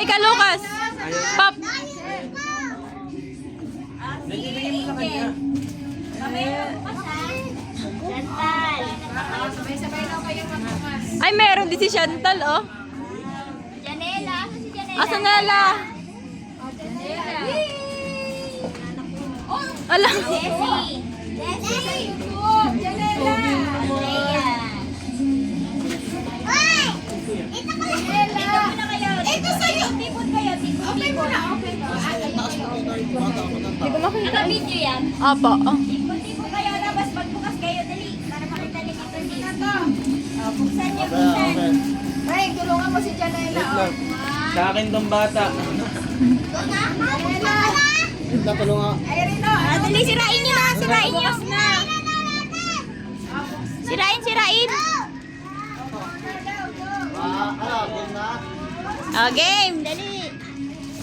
ka, Lucas. Pop. Nagbibigay mo sa kanya. Sabay-sabay daw kayong magbukas. Ay, meron din si Chantal, oh. Janela. Si Janela. Asan nala? Alam. Desi. Desi. Janela. Ito na kayo. Ito sa'yo. Tipod kayo. Okay mo na. Okay mo. Hindi ko makita. Naka-video yan. Apo, oh. Tipod kayo. Labas magbukas kayo. Dali. Para makita ni Tito dito. Buksan niyo. Buksan. Ay, tulungan mo si Janela. Sa akin tong bata. Janela. Natulungan. Ay, Rino. Dali, sirain niyo na. Sirain niyo. Sirain. Oh, game. Dali.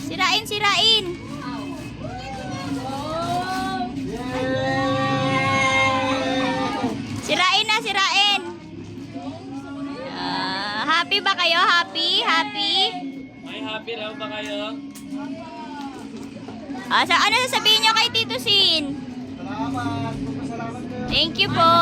Sirain. Sirain. Happy ba kayo? Happy? May happy raw ba kayo? Ano sasabihin nyo kay Tito Sin? Salamat. Salamat. Thank you po.